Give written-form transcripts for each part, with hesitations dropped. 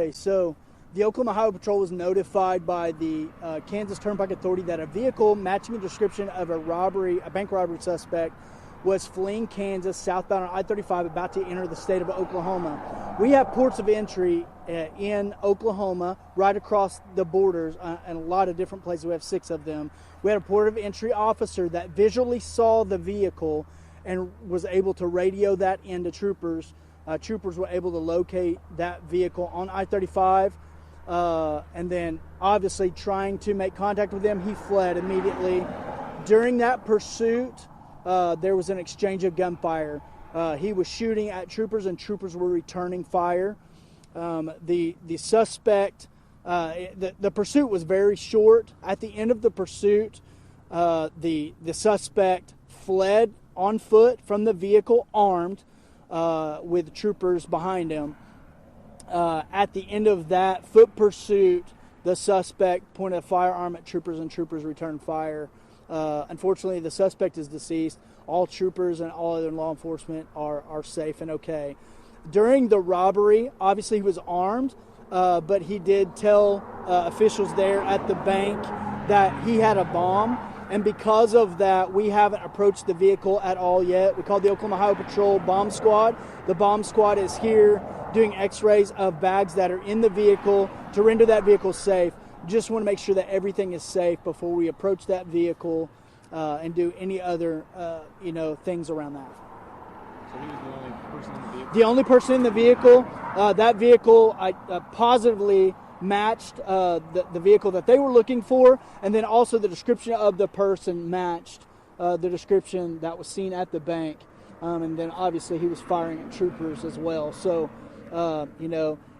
Okay, so the Oklahoma Highway Patrol was notified by the Kansas Turnpike Authority that a vehicle matching the description of a bank robbery suspect, was fleeing Kansas southbound on I-35 about to enter the state of Oklahoma. We have ports of entry in Oklahoma right across the borders and a lot of different places. We have 6 of them. We had a port of entry officer that visually saw the vehicle and was able to radio that into troopers. Troopers were able to locate that vehicle on I-35, and then obviously trying to make contact with them, he fled immediately. During that pursuit, there was an exchange of gunfire. He was shooting at troopers, and troopers were returning fire. The suspect, the pursuit was very short. At the end of the pursuit, the suspect fled on foot from the vehicle, armed, with troopers behind him. At the end of that foot pursuit, the suspect pointed a firearm at troopers, and troopers returned fire. Unfortunately, the suspect is deceased. All troopers and all other law enforcement are safe and okay. During the robbery, obviously he was armed, but he did tell officials there at the bank that he had a bomb. And because of that, we haven't approached the vehicle at all yet. We called the Oklahoma Highway Patrol Bomb Squad. The Bomb Squad is here doing x-rays of bags that are in the vehicle to render that vehicle safe. Just want to make sure that everything is safe before we approach that vehicle and do any other, things around that. So he was the only person in the vehicle? The only person in the vehicle. That vehicle positively matched the vehicle that they were looking for, and then also the description of the person matched the description that was seen at the bank. And then obviously he was firing at troopers as well. So,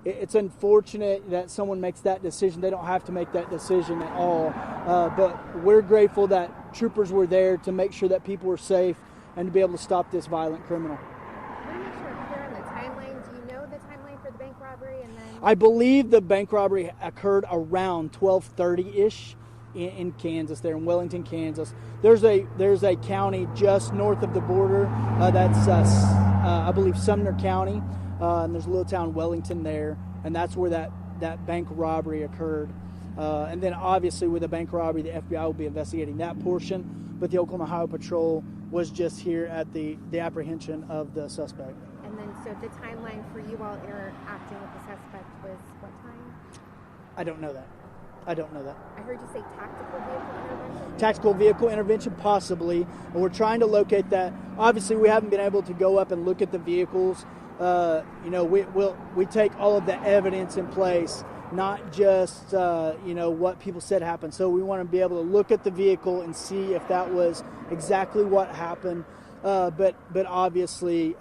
it's unfortunate that someone makes that decision. They don't have to make that decision at all. But we're grateful that troopers were there to make sure that people were safe and to be able to stop this violent criminal. I want to make sure I'm clear on the timeline. Do you know the timeline for the bank robbery? And then I believe the bank robbery occurred around 12:30-ish in Kansas, there in Wellington, Kansas. There's a county just north of the border that's I believe Sumner County. And there's a little town, Wellington, there, and that's where that bank robbery occurred. And then obviously with the bank robbery, the FBI will be investigating that portion, but the Oklahoma Highway Patrol was just here at the apprehension of the suspect. And then, so the timeline for you all interacting with the suspect was what time? I don't know that. I heard you say tactical vehicle intervention? Tactical vehicle intervention, possibly, and we're trying to locate that. Obviously, we haven't been able to go up and look at the vehicles. We take all of the evidence in place, not just what people said happened. So we want to be able to look at the vehicle and see if that was exactly what happened. But obviously,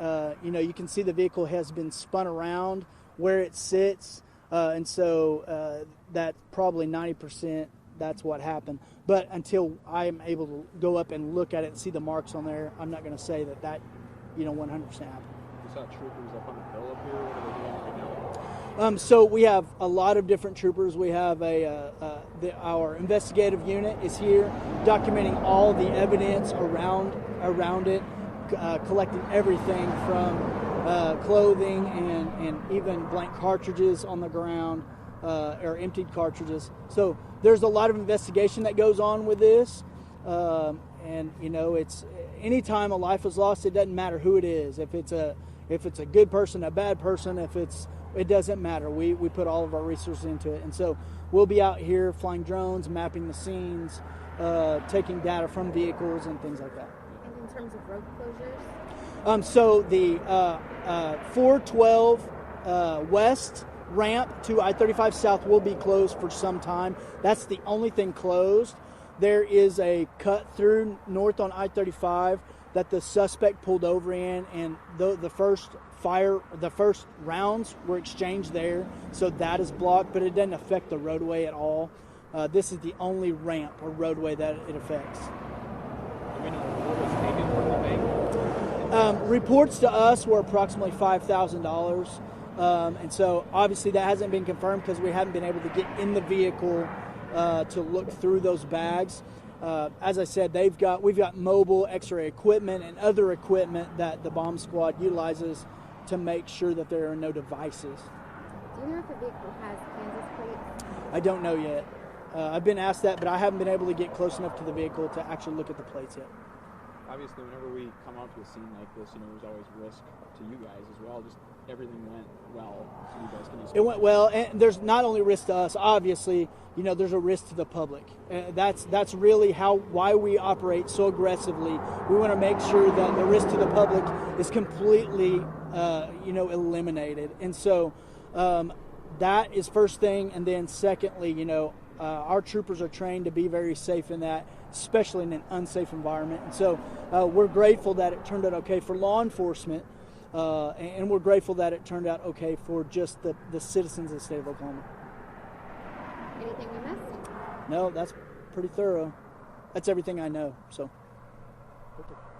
you can see the vehicle has been spun around where it sits, and so that's probably 90%. That's what happened. But until I am able to go up and look at it and see the marks on there, I'm not going to say that 100% happened. You saw troopers up on the hill up here. What are they doing right now? So we have a lot of different troopers. We have our investigative unit is here documenting all the evidence around it, collecting everything from clothing and even blank cartridges on the ground or emptied cartridges. So there's a lot of investigation that goes on with this. And it's anytime a life is lost, it doesn't matter who it is. If it's a good person, a bad person, it doesn't matter. We put all of our resources into it. And so we'll be out here flying drones, mapping the scenes, taking data from vehicles and things like that. And in terms of road closures? So the 412 west ramp to I-35 south will be closed for some time. That's the only thing closed. There is a cut through north on I-35 that the suspect pulled over in, and the first rounds were exchanged there, so that is blocked, but it doesn't affect the roadway at all. This is the only ramp or roadway that it affects. What was taken from the bank? Reports to us were approximately $5,000, and so obviously that hasn't been confirmed because we haven't been able to get in the vehicle to look through those bags. As I said, we've got mobile X-ray equipment and other equipment that the bomb squad utilizes to make sure that there are no devices. Do you you know if the vehicle has Kansas plates? I don't know yet. I've been asked that, but I haven't been able to get close enough to the vehicle to actually look at the plates yet. Obviously, whenever we come out to a scene like this, there's always risk to you guys as well. Just everything went well, so you guys can just... It went well, and there's not only risk to us. Obviously, there's a risk to the public. That's really why we operate so aggressively. We want to make sure that the risk to the public is completely, eliminated. And so that is first thing, and then secondly, our troopers are trained to be very safe in that, especially in an unsafe environment. And so we're grateful that it turned out okay for law enforcement, and we're grateful that it turned out okay for just the citizens of the state of Oklahoma. Anything we missed? No, that's pretty thorough. That's everything I know. So.